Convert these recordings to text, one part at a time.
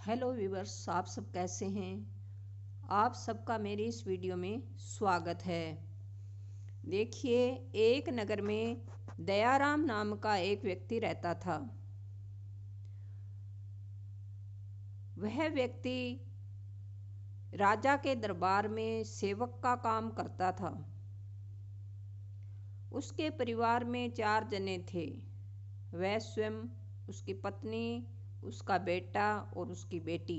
Hello viewers, आप सब कैसे हैं। आप सबका मेरी इस वीडियो में स्वागत है। देखिए, एक नगर में दयाराम नाम का एक व्यक्ति रहता था। वह व्यक्ति राजा के दरबार में सेवक का काम करता था। उसके परिवार में 4 जने थे। वह स्वयं, उसकी पत्नी, उसका बेटा और उसकी बेटी।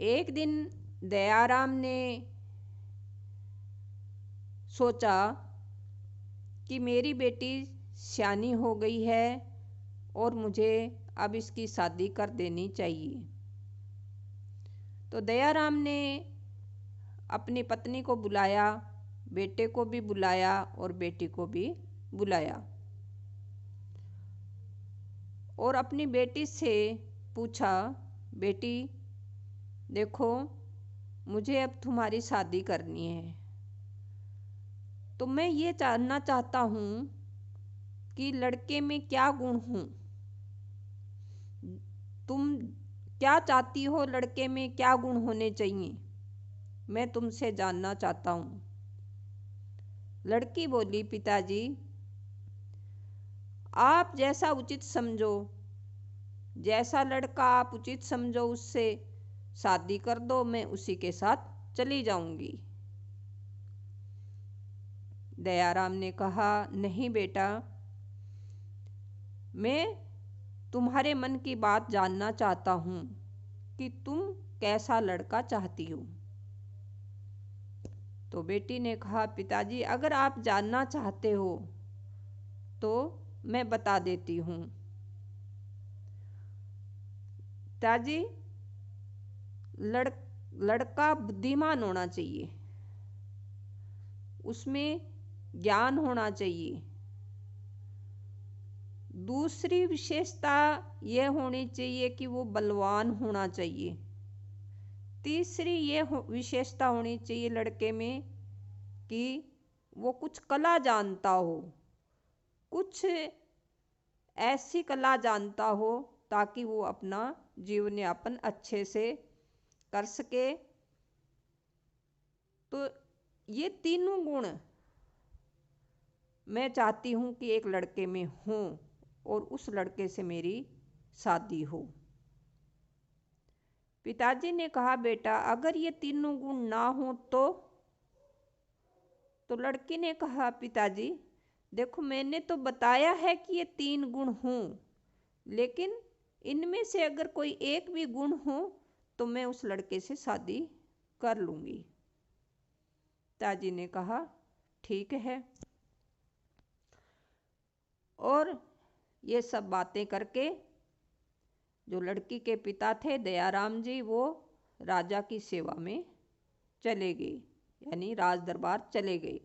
एक दिन दयाराम ने सोचा कि मेरी बेटी सयानी हो गई है और मुझे अब इसकी शादी कर देनी चाहिए। तो दयाराम ने अपनी पत्नी को बुलाया, बेटे को भी बुलाया और बेटी को भी बुलाया और अपनी बेटी से पूछा, बेटी देखो, मुझे अब तुम्हारी शादी करनी है, तो मैं ये जानना चाहता हूँ कि लड़के में क्या गुण हूँ। तुम क्या चाहती हो, लड़के में क्या गुण होने चाहिए, मैं तुमसे जानना चाहता हूँ। लड़की बोली, पिताजी आप जैसा उचित समझो, जैसा लड़का आप उचित समझो उससे शादी कर दो, मैं उसी के साथ चली जाऊंगी। दयाराम ने कहा, नहीं बेटा, मैं तुम्हारे मन की बात जानना चाहता हूँ कि तुम कैसा लड़का चाहती हो। तो बेटी ने कहा, पिताजी अगर आप जानना चाहते हो तो मैं बता देती हूँ। पिताजी, लड़का बुद्धिमान होना चाहिए, उसमें ज्ञान होना चाहिए। दूसरी विशेषता यह होनी चाहिए कि वो बलवान होना चाहिए। तीसरी ये विशेषता होनी चाहिए लड़के में कि वो कुछ कला जानता हो, कुछ ऐसी कला जानता हो ताकि वो अपना जीवन यापन अच्छे से कर सके। तो ये तीनों गुण मैं चाहती हूँ कि एक लड़के में हों और उस लड़के से मेरी शादी हो। पिताजी ने कहा, बेटा अगर ये तीनों गुण ना हो तो लड़की ने कहा, पिताजी देखो, मैंने तो बताया है कि ये 3 गुण हों, लेकिन इनमें से अगर कोई एक भी गुण हो तो मैं उस लड़के से शादी कर लूँगी। पिताजी ने कहा, ठीक है। और ये सब बातें करके जो लड़की के पिता थे दयाराम जी, वो राजा की सेवा में चले गए, यानी राज दरबार चले गए।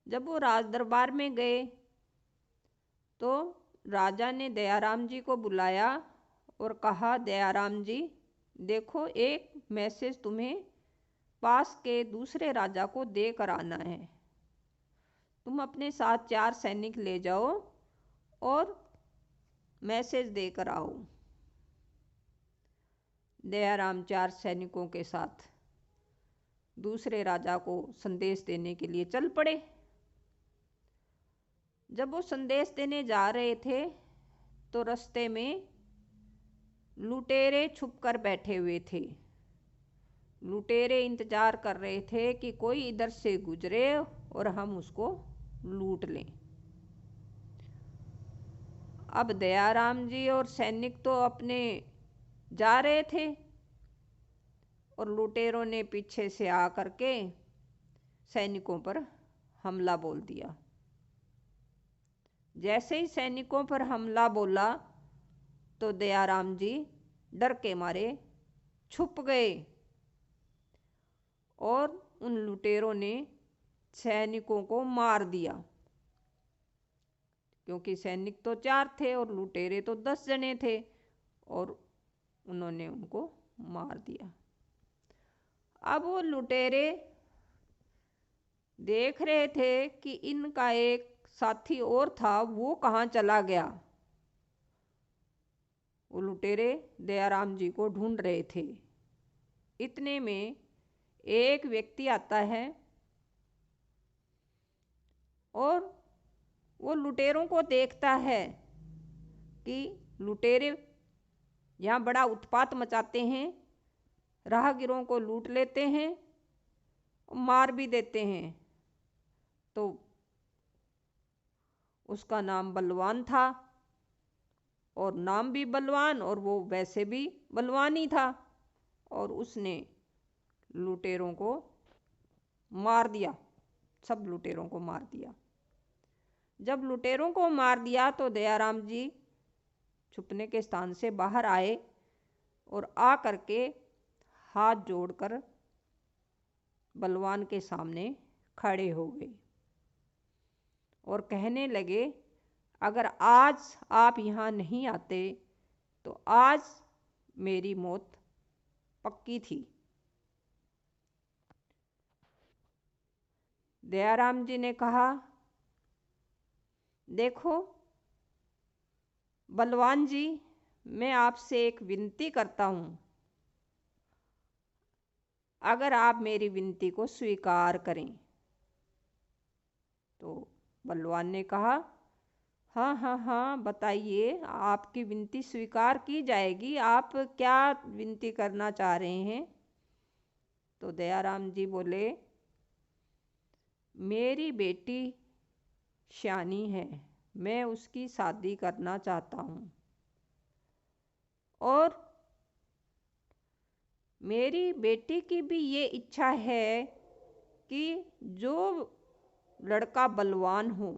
जब वो राज दरबार में गए तो राजा ने दयाराम जी को बुलाया और कहा, दयाराम जी देखो, एक मैसेज तुम्हें पास के दूसरे राजा को दे कर आना है। तुम अपने साथ 4 सैनिक ले जाओ और मैसेज देकर आओ। दयाराम 4 सैनिकों के साथ दूसरे राजा को संदेश देने के लिए चल पड़े। जब वो संदेश देने जा रहे थे तो रास्ते में लुटेरे छुप कर बैठे हुए थे। लुटेरे इंतजार कर रहे थे कि कोई इधर से गुजरे और हम उसको लूट लें। अब दयाराम जी और सैनिक तो अपने जा रहे थे और लुटेरों ने पीछे से आकर के सैनिकों पर हमला बोल दिया। जैसे ही सैनिकों पर हमला बोला तो दयाराम जी डर के मारे छुप गए और उन लुटेरों ने सैनिकों को मार दिया, क्योंकि सैनिक तो 4 थे और लुटेरे तो 10 जने थे, और उन्होंने उनको मार दिया। अब वो लुटेरे देख रहे थे कि इनका एक साथी और था, वो कहाँ चला गया। वो लुटेरे दयाराम जी को ढूंढ रहे थे। इतने में एक व्यक्ति आता है और वो लुटेरों को देखता है कि लुटेरे यहाँ बड़ा उत्पात मचाते हैं, राहगीरों को लूट लेते हैं, मार भी देते हैं। तो उसका नाम बलवान था, और नाम भी बलवान, और वो वैसे भी बलवान ही था। और उसने लुटेरों को मार दिया, सब लुटेरों को मार दिया। जब लुटेरों को मार दिया तो दयाराम जी छुपने के स्थान से बाहर आए और आ करके हाथ जोड़कर बलवान के सामने खड़े हो गए और कहने लगे, अगर आज आप यहाँ नहीं आते तो आज मेरी मौत पक्की थी। दयाराम जी ने कहा, देखो बलवान जी, मैं आपसे एक विनती करता हूँ, अगर आप मेरी विनती को स्वीकार करें। तो बलवान ने कहा, हाँ हाँ हाँ, बताइए, आपकी विनती स्वीकार की जाएगी। आप क्या विनती करना चाह रहे हैं? तो दयाराम जी बोले, मेरी बेटी श्यानी है, मैं उसकी शादी करना चाहता हूँ, और मेरी बेटी की भी ये इच्छा है कि जो लड़का बलवान हो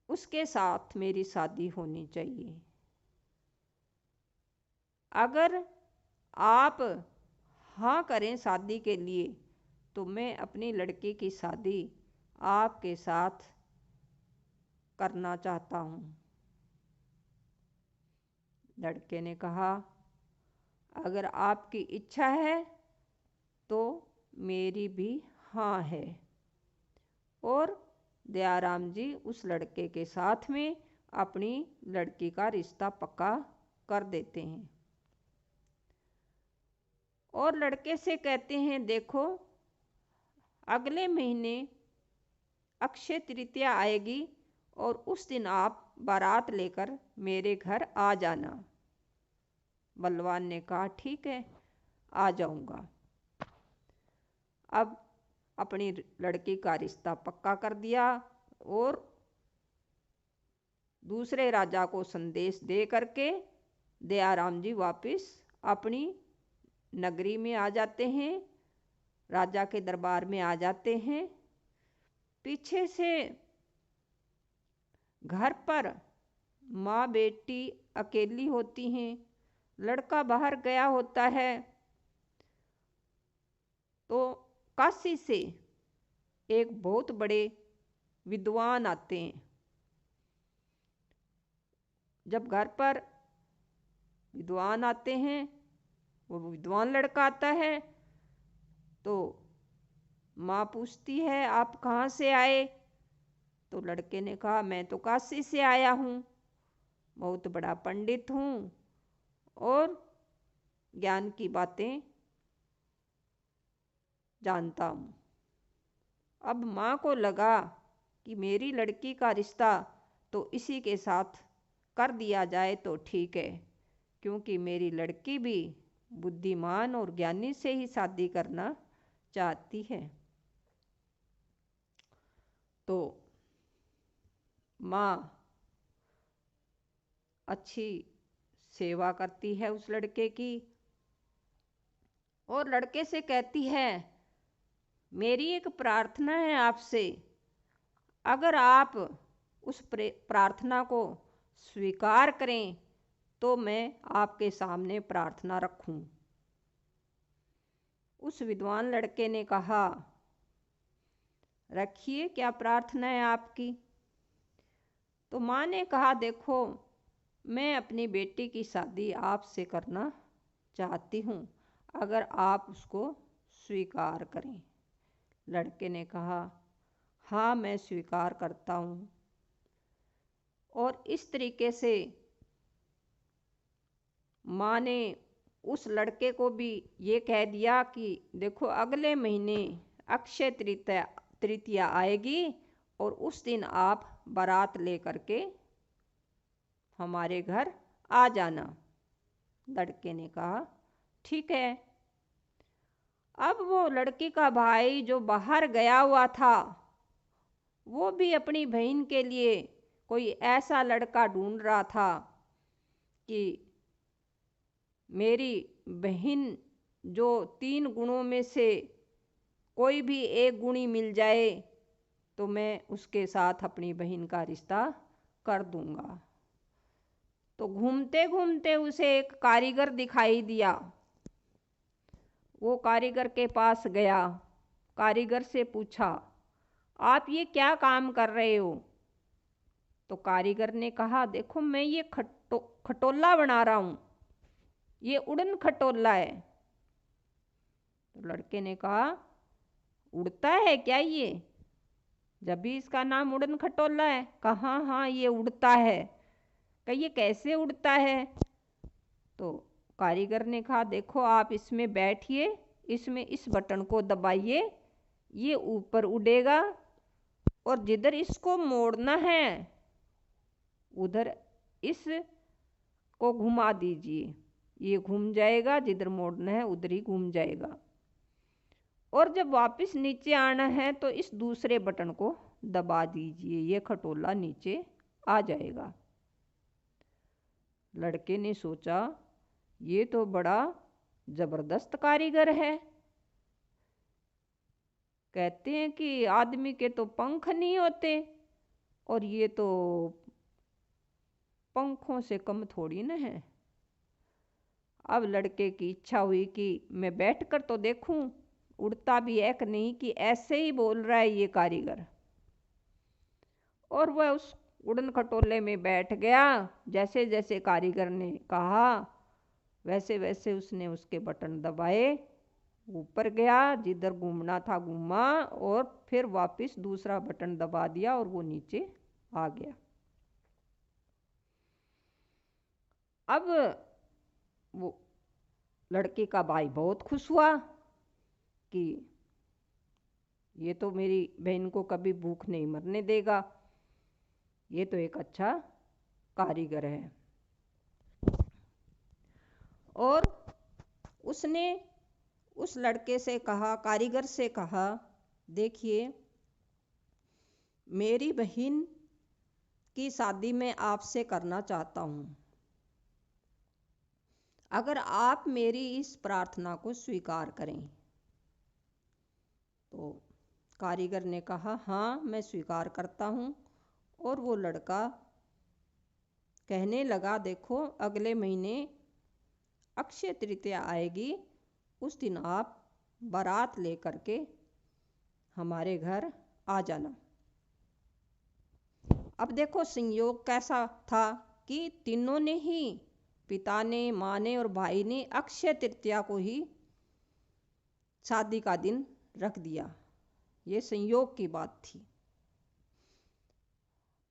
उसके साथ मेरी शादी होनी चाहिए। अगर आप हाँ करें शादी के लिए तो मैं अपनी लड़की की शादी आपके साथ करना चाहता हूँ। लड़के ने कहा, अगर आपकी इच्छा है तो मेरी भी हाँ है। और दयाराम जी उस लड़के के साथ में अपनी लड़की का रिश्ता पक्का कर देते हैं और लड़के से कहते हैं, देखो अगले महीने अक्षय तृतीया आएगी और उस दिन आप बारात लेकर मेरे घर आ जाना। बलवान ने कहा, ठीक है, आ जाऊंगा। अब अपनी लड़की का रिश्ता पक्का कर दिया और दूसरे राजा को संदेश दे करके दयाराम जी वापस अपनी नगरी में आ जाते हैं, राजा के दरबार में आ जाते हैं। पीछे से घर पर माँ बेटी अकेली होती हैं, लड़का बाहर गया होता है। तो काशी से एक बहुत बड़े विद्वान आते हैं। जब घर पर विद्वान आते हैं, वो विद्वान लड़का आता है, तो माँ पूछती है, आप कहाँ से आए? तो लड़के ने कहा, मैं तो काशी से आया हूँ, बहुत बड़ा पंडित हूँ और ज्ञान की बातें जानता हूँ। अब माँ को लगा कि मेरी लड़की का रिश्ता तो इसी के साथ कर दिया जाए तो ठीक है, क्योंकि मेरी लड़की भी बुद्धिमान और ज्ञानी से ही शादी करना चाहती है। तो माँ अच्छी सेवा करती है उस लड़के की और लड़के से कहती है, मेरी एक प्रार्थना है आपसे, अगर आप उस प्रार्थना को स्वीकार करें तो मैं आपके सामने प्रार्थना रखूं। उस विद्वान लड़के ने कहा, रखिए, क्या प्रार्थना है आपकी? तो माँ ने कहा, देखो मैं अपनी बेटी की शादी आपसे करना चाहती हूँ, अगर आप उसको स्वीकार करें। लड़के ने कहा, हाँ मैं स्वीकार करता हूँ। और इस तरीके से माँ ने उस लड़के को भी ये कह दिया कि देखो अगले महीने अक्षय तृतीया आएगी और उस दिन आप बारात लेकर के हमारे घर आ जाना। लड़के ने कहा ठीक है। अब वो लड़की का भाई जो बाहर गया हुआ था वो भी अपनी बहन के लिए कोई ऐसा लड़का ढूंढ रहा था कि मेरी बहन जो 3 गुणों में से कोई भी एक गुणी मिल जाए तो मैं उसके साथ अपनी बहन का रिश्ता कर दूंगा। तो घूमते घूमते उसे एक कारीगर दिखाई दिया। वो कारीगर के पास गया, कारीगर से पूछा आप ये क्या काम कर रहे हो? तो कारीगर ने कहा देखो मैं ये खटोला बना रहा हूँ, ये उड़न खटोला है। तो लड़के ने कहा उड़ता है क्या ये? जब भी इसका नाम उड़न खटोला है। कहा हाँ ये उड़ता है। कहा ये कैसे उड़ता है? तो कारीगर ने कहा देखो आप इसमें बैठिए, इसमें इस बटन को दबाइए, ये ऊपर उड़ेगा और जिधर इसको मोड़ना है उधर इस को घुमा दीजिए, ये घूम जाएगा, जिधर मोड़ना है उधर ही घूम जाएगा। और जब वापस नीचे आना है तो इस दूसरे बटन को दबा दीजिए, ये खटोला नीचे आ जाएगा। लड़के ने सोचा ये तो बड़ा जबरदस्त कारीगर है। कहते हैं कि आदमी के तो पंख नहीं होते और ये तो पंखों से कम थोड़ी न है। अब लड़के की इच्छा हुई कि मैं बैठकर तो देखूं उड़ता भी है कि नहीं, कि ऐसे ही बोल रहा है ये कारीगर। और वह उस उड़न खटोले में बैठ गया। जैसे जैसे कारीगर ने कहा वैसे वैसे उसने उसके बटन दबाए, ऊपर गया, जिधर घूमना था घूमा और फिर वापस दूसरा बटन दबा दिया और वो नीचे आ गया। अब वो लड़के का भाई बहुत खुश हुआ कि ये तो मेरी बहन को कभी भूख नहीं मरने देगा, ये तो एक अच्छा कारीगर है। और उसने उस लड़के से कहा, कारीगर से कहा देखिए मेरी बहन की शादी मैं आपसे करना चाहता हूँ, अगर आप मेरी इस प्रार्थना को स्वीकार करें। तो कारीगर ने कहा हाँ मैं स्वीकार करता हूँ। और वो लड़का कहने लगा देखो अगले महीने अक्षय तृतीया आएगी, उस दिन आप बारात लेकर के हमारे घर आ जाना। अब देखो संयोग कैसा था कि तीनों ने ही, पिता ने, माँ ने और भाई ने अक्षय तृतीया को ही शादी का दिन रख दिया। ये संयोग की बात थी।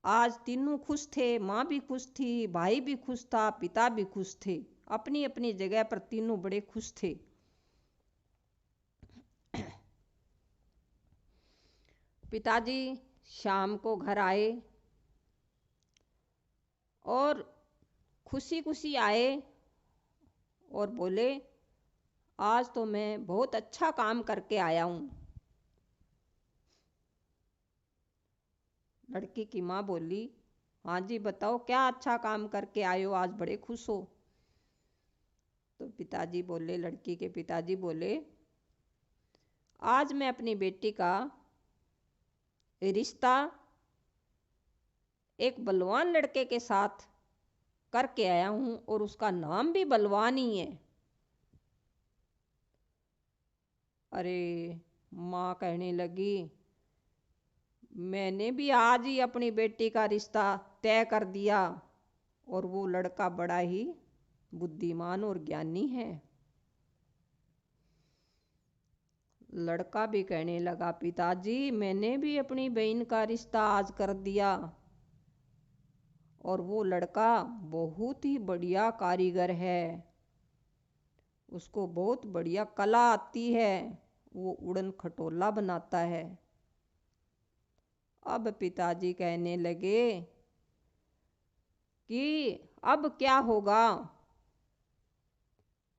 आज तीनों खुश थे, माँ भी खुश थी, भाई भी खुश था, पिता भी खुश थे, अपनी अपनी जगह पर तीनों बड़े खुश थे। पिताजी शाम को घर आए और खुशी खुशी आए और बोले आज तो मैं बहुत अच्छा काम करके आया हूँ। लड़की की माँ बोली हाँ जी बताओ क्या अच्छा काम करके आए हो, आज बड़े खुश हो। तो पिताजी बोले, लड़की के पिताजी बोले आज मैं अपनी बेटी का रिश्ता एक बलवान लड़के के साथ करके आया हूँ और उसका नाम भी बलवान ही है। अरे माँ कहने लगी मैंने भी आज ही अपनी बेटी का रिश्ता तय कर दिया और वो लड़का बड़ा ही बुद्धिमान और ज्ञानी है। लड़का भी कहने लगा पिताजी मैंने भी अपनी बहन का रिश्ता आज कर दिया और वो लड़का बहुत ही बढ़िया कारीगर है, उसको बहुत बढ़िया कला आती है, वो उड़न खटोला बनाता है। अब पिताजी कहने लगे कि अब क्या होगा,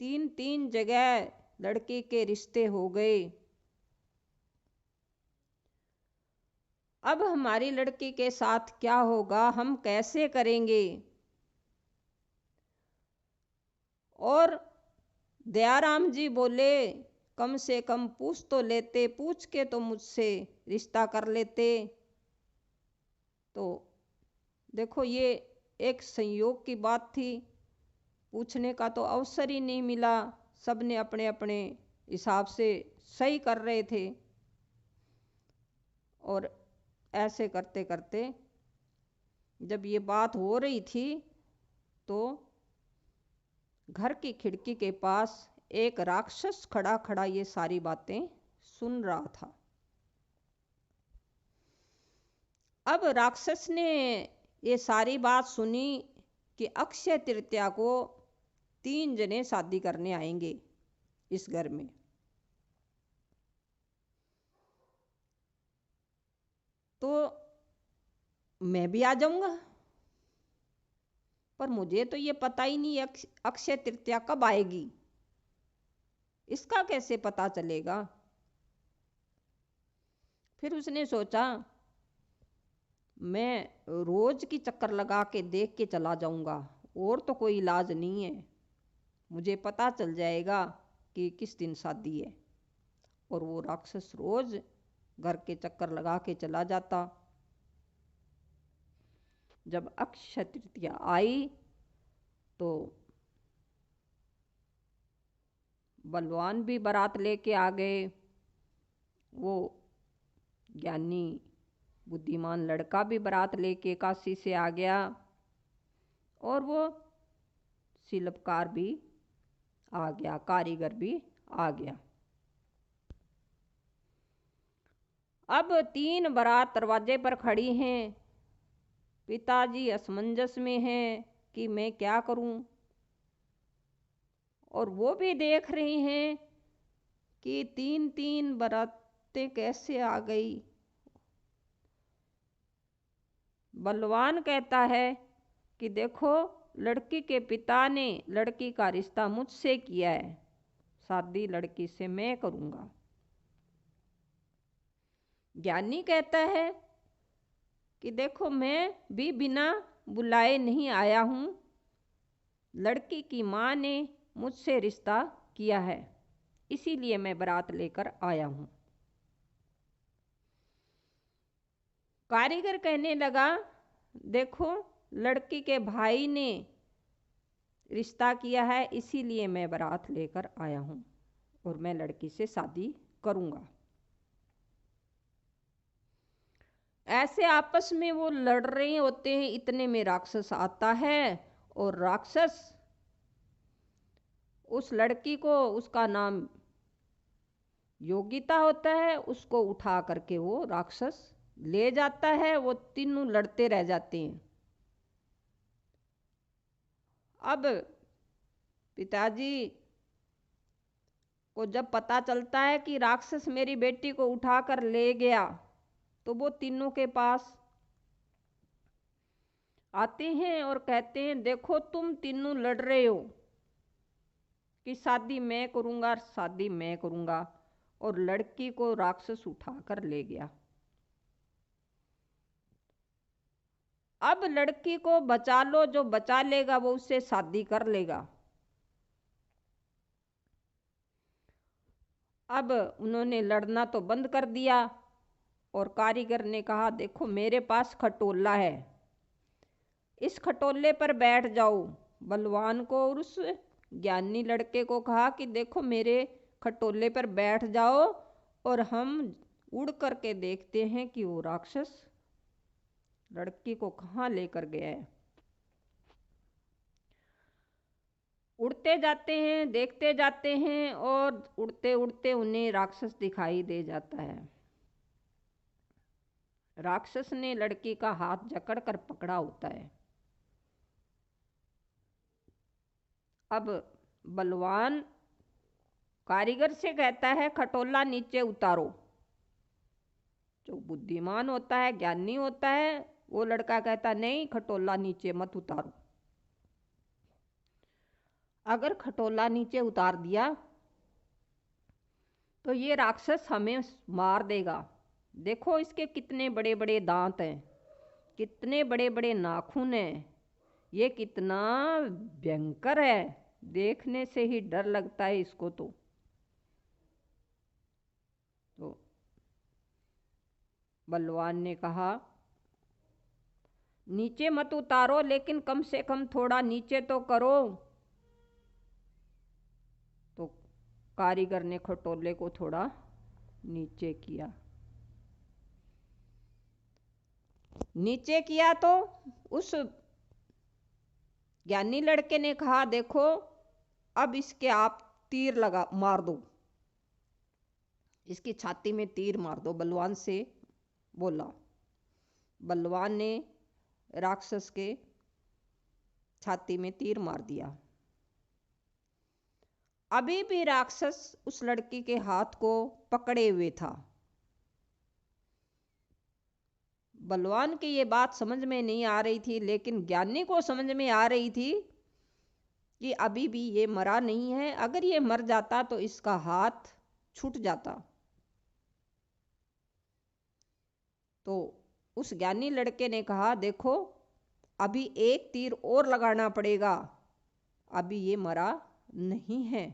3 जगह लड़के के रिश्ते हो गए, अब हमारी लड़की के साथ क्या होगा, हम कैसे करेंगे। और दयाराम जी बोले कम से कम पूछ तो लेते, पूछ के तो मुझसे रिश्ता कर लेते। तो देखो ये एक संयोग की बात थी, पूछने का तो अवसर ही नहीं मिला, सबने अपने अपने हिसाब से सही कर रहे थे। और ऐसे करते करते जब ये बात हो रही थी तो घर की खिड़की के पास एक राक्षस खड़ा खड़ा ये सारी बातें सुन रहा था। अब राक्षस ने ये सारी बात सुनी कि अक्षय तृतीया को 3 जने शादी करने आएंगे इस घर में। तो मैं भी आ जाऊंगा, पर मुझे तो ये पता ही नहीं अक्षय तृतीया कब आएगी, इसका कैसे पता चलेगा। फिर उसने सोचा मैं रोज की चक्कर लगा के देख के चला जाऊंगा, और तो कोई इलाज नहीं है, मुझे पता चल जाएगा कि किस दिन शादी है। और वो राक्षस रोज घर के चक्कर लगा के चला जाता। जब अक्षय तृतीया आई तो बलवान भी बारात लेके आ गए, वो ज्ञानी बुद्धिमान लड़का भी बारात लेके काशी से आ गया, और वो शिल्पकार भी आ गया, कारीगर भी आ गया। अब 3 बारात दरवाजे पर खड़ी हैं, पिताजी असमंजस में हैं कि मैं क्या करूं, और वो भी देख रहे हैं कि 3 बारातें कैसे आ गई। बलवान कहता है कि देखो लड़की के पिता ने लड़की का रिश्ता मुझसे किया है, शादी लड़की से मैं करूंगा। ज्ञानी कहता है कि देखो मैं भी बिना बुलाए नहीं आया हूं, लड़की की माँ ने मुझसे रिश्ता किया है, इसीलिए मैं बारात लेकर आया हूं। कारीगर कहने लगा देखो लड़की के भाई ने रिश्ता किया है, इसीलिए मैं बारात लेकर आया हूं, और मैं लड़की से शादी करूंगा। ऐसे आपस में वो लड़ रहे होते हैं, इतने में राक्षस आता है, और राक्षस उस लड़की को, उसका नाम योगिता होता है, उसको उठा करके वो राक्षस ले जाता है। वो तीनों लड़ते रह जाते हैं। अब पिताजी को जब पता चलता है कि राक्षस मेरी बेटी को उठाकर ले गया, तो वो तीनों के पास आते हैं और कहते हैं देखो तुम तीनों लड़ रहे हो कि शादी मैं करूंगा, शादी मैं करूंगा, और लड़की को राक्षस उठाकर ले गया। अब लड़की को बचा लो, जो बचा लेगा वो उससे शादी कर लेगा। अब उन्होंने लड़ना तो बंद कर दिया, और कारीगर ने कहा देखो मेरे पास खटोला है, इस खटोले पर बैठ जाओ। बलवान को और उस ज्ञानी लड़के को कहा कि देखो मेरे खटोले पर बैठ जाओ, और हम उड़ करके देखते हैं कि वो राक्षस लड़की को कहाँ लेकर गया है। उड़ते जाते हैं, देखते जाते हैं, और उड़ते उड़ते उन्हें राक्षस दिखाई दे जाता है। राक्षस ने लड़की का हाथ जकड़ कर पकड़ा होता है, अब बलवान कारीगर से कहता है खटोला नीचे उतारो। जो बुद्धिमान होता है, ज्ञानी होता है, वो लड़का कहता नहीं, खटोला नीचे मत उतारो। अगर खटोला नीचे उतार दिया तो ये राक्षस हमें मार देगा। देखो इसके कितने बड़े बड़े दांत हैं, कितने बड़े बड़े नाखून हैं, ये कितना भयंकर है, देखने से ही डर लगता है इसको। तो बलवान ने कहा नीचे मत उतारो, लेकिन कम से कम थोड़ा नीचे तो करो। तो कारीगर ने खटोले को थोड़ा नीचे किया। नीचे किया तो उस ज्ञानी लड़के ने कहा देखो अब इसके आप तीर लगा मार दो, इसकी छाती में तीर मार दो, बलवान से बोला। बलवान ने राक्षस के छाती में तीर मार दिया। अभी भी राक्षस उस लड़की के हाथ को पकड़े हुए था। बलवान की ये बात समझ में नहीं आ रही थी, लेकिन ज्ञानी को समझ में आ रही थी कि अभी भी ये मरा नहीं है। अगर ये मर जाता तो इसका हाथ छूट जाता। तो उस ज्ञानी लड़के ने कहा देखो अभी एक तीर और लगाना पड़ेगा, अभी ये मरा नहीं है।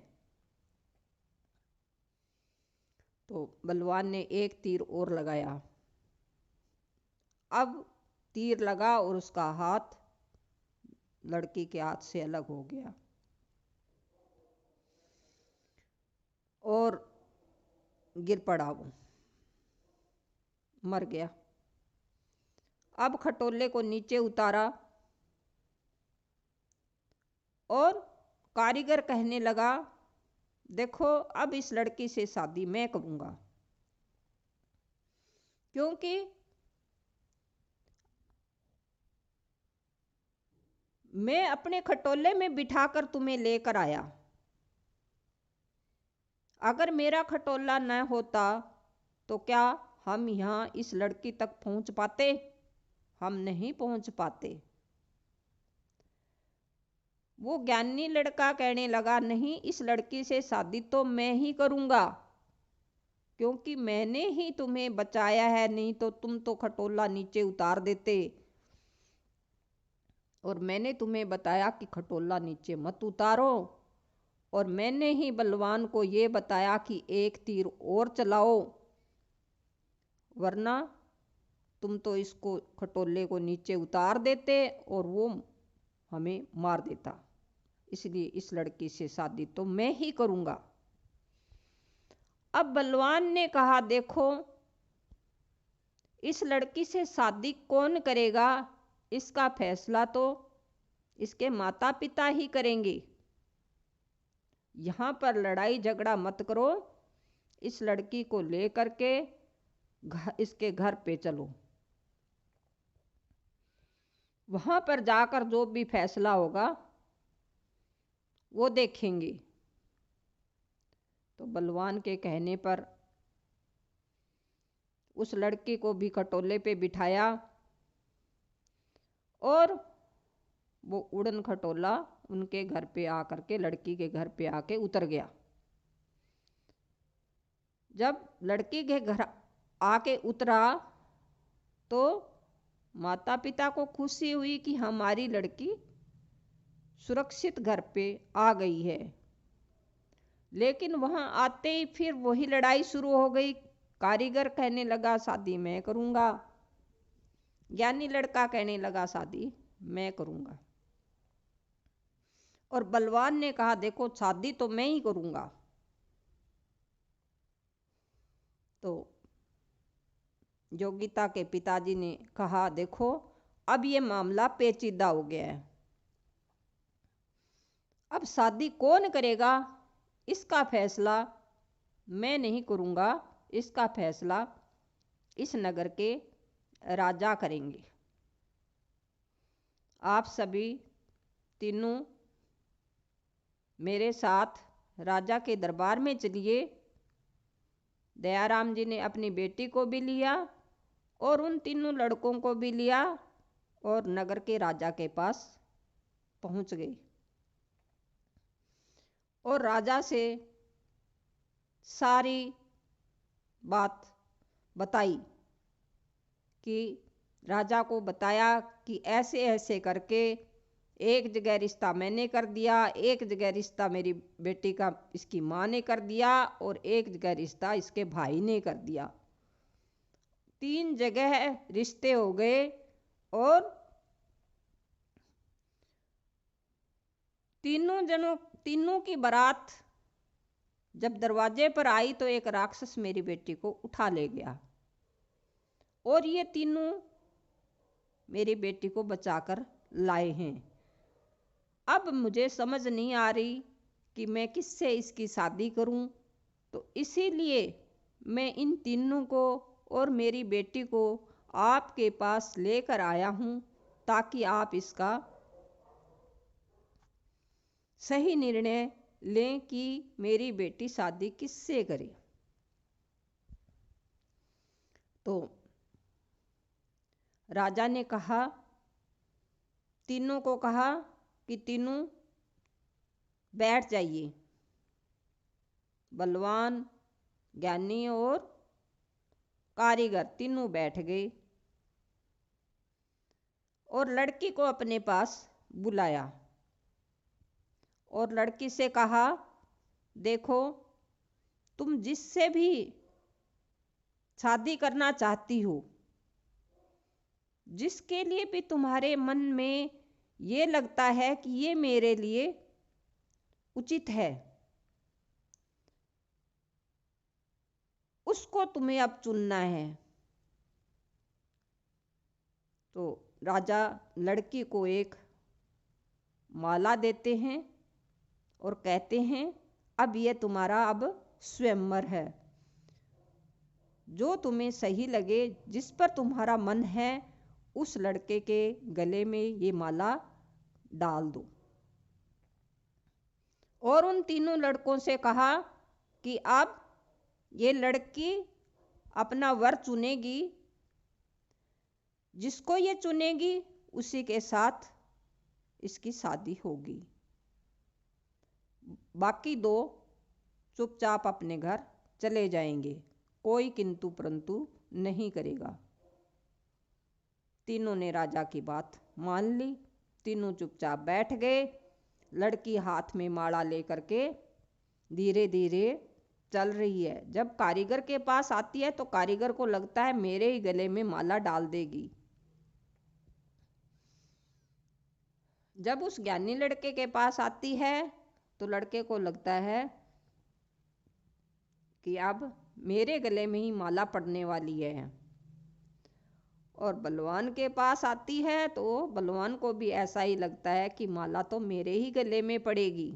तो बलवान ने एक तीर और लगाया। अब तीर लगा और उसका हाथ लड़की के हाथ से अलग हो गया और गिर पड़ा, वो मर गया। अब खटोले को नीचे उतारा और कारीगर कहने लगा देखो अब इस लड़की से शादी मैं करूंगा, क्योंकि मैं अपने खटोले में बिठाकर तुम्हें लेकर आया। अगर मेरा खटोला न होता तो क्या हम यहाँ इस लड़की तक पहुंच पाते? हम नहीं पहुंच पाते। वो ज्ञानी लड़का कहने लगा नहीं, इस लड़की से शादी तो मैं ही करूंगा, क्योंकि मैंने ही तुम्हें बचाया है, नहीं तो तुम तो खटोला नीचे उतार देते। और मैंने तुम्हें बताया कि खटोला नीचे मत उतारो, और मैंने ही बलवान को ये बताया कि एक तीर और चलाओ, वरना तुम तो इसको खटोले को नीचे उतार देते और वो हमें मार देता। इसलिए इस लड़की से शादी तो मैं ही करूंगा। अब बलवान ने कहा देखो इस लड़की से शादी कौन करेगा, इसका फैसला तो इसके माता पिता ही करेंगे। यहाँ पर लड़ाई झगड़ा मत करो, इस लड़की को लेकर के इसके घर पे चलो, वहां पर जाकर जो भी फैसला होगा वो देखेंगे। तो बलवान के कहने पर उस लड़की को भी खटोले पे बिठाया और वो उड़न खटोला उनके घर पे आकर के, लड़की के घर पे आके उतर गया। जब लड़की के घर आके उतरा तो माता पिता को खुशी हुई कि हमारी लड़की सुरक्षित घर पे आ गई है। लेकिन वहां आते ही फिर वही लड़ाई शुरू हो गई। कारीगर कहने लगा शादी मैं करूंगा, ज्ञानी लड़का कहने लगा शादी मैं करूंगा, और बलवान ने कहा देखो शादी तो मैं ही करूंगा। तो योगिता के पिताजी ने कहा देखो अब ये मामला पेचीदा हो गया है, अब शादी कौन करेगा इसका फैसला मैं नहीं करूंगा, इसका फैसला इस नगर के राजा करेंगे। आप सभी तीनों मेरे साथ राजा के दरबार में चलिए। दयाराम जी ने अपनी बेटी को भी लिया और उन तीनों लड़कों को भी लिया और नगर के राजा के पास पहुंच गए और राजा से सारी बात बताई कि राजा को बताया कि ऐसे ऐसे करके एक जगह रिश्ता मैंने कर दिया, एक जगह रिश्ता मेरी बेटी का इसकी माँ ने कर दिया और एक जगह रिश्ता इसके भाई ने कर दिया। 3 जगह रिश्ते हो गए और तीनों की बारात जब दरवाजे पर आई तो एक राक्षस मेरी बेटी को उठा ले गया और ये तीनों मेरी बेटी को बचाकर लाए हैं। अब मुझे समझ नहीं आ रही कि मैं किससे इसकी शादी करूं, तो इसीलिए मैं इन तीनों को और मेरी बेटी को आपके पास लेकर आया हूं ताकि आप इसका सही निर्णय लें कि मेरी बेटी शादी किससे करे। तो राजा ने कहा, तीनों को कहा कि तीनों बैठ जाइए। बलवान, ज्ञानी और कारीगर तीनों बैठ गए और लड़की को अपने पास बुलाया और लड़की से कहा, देखो तुम जिससे भी शादी करना चाहती हो, जिसके लिए भी तुम्हारे मन में ये लगता है कि ये मेरे लिए उचित है, उसको तुम्हें अब चुनना है। तो राजा लड़की को एक माला देते हैं और कहते हैं, अब ये तुम्हारा अब स्वयंवर है। जो तुम्हें सही लगे, जिस पर तुम्हारा मन है, उस लड़के के गले में ये माला डाल दो। और उन तीनों लड़कों से कहा कि अब ये लड़की अपना वर चुनेगी, जिसको ये चुनेगी उसी के साथ इसकी शादी होगी। बाकी 2 चुपचाप अपने घर चले जाएंगे, कोई किंतु परंतु नहीं करेगा। तीनों ने राजा की बात मान ली। तीनों चुपचाप बैठ गए। लड़की हाथ में माला लेकर के धीरे धीरे चल रही है। जब कारीगर के पास आती है तो कारीगर को लगता है मेरे ही गले में माला डाल देगी। जब उस ज्ञानी लड़के के पास आती है तो लड़के को लगता है कि अब मेरे गले में ही माला पड़ने वाली है। और बलवान के पास आती है तो बलवान को भी ऐसा ही लगता है कि माला तो मेरे ही गले में पड़ेगी।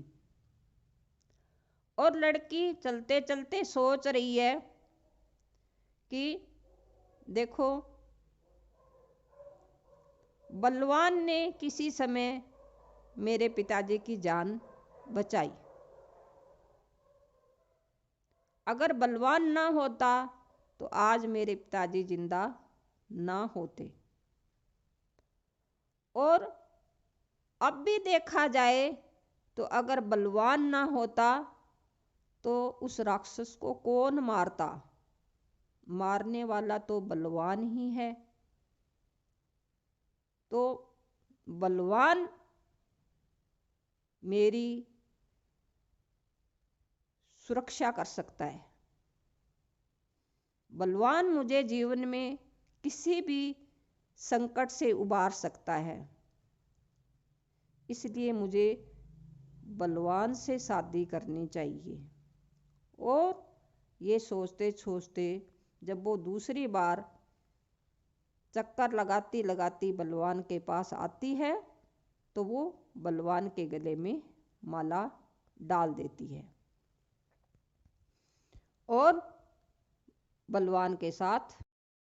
और लड़की चलते चलते सोच रही है कि देखो, बलवान ने किसी समय मेरे पिताजी की जान बचाई। अगर बलवान ना होता तो आज मेरे पिताजी जिंदा ना होते। और अब भी देखा जाए तो अगर बलवान ना होता तो उस राक्षस को कौन मारता? मारने वाला तो बलवान ही है। तो बलवान मेरी सुरक्षा कर सकता है। बलवान मुझे जीवन में किसी भी संकट से उबार सकता है। इसलिए मुझे बलवान से शादी करनी चाहिए। और ये सोचते सोचते जब वो दूसरी बार चक्कर लगाती लगाती बलवान के पास आती है तो वो बलवान के गले में माला डाल देती है और बलवान के साथ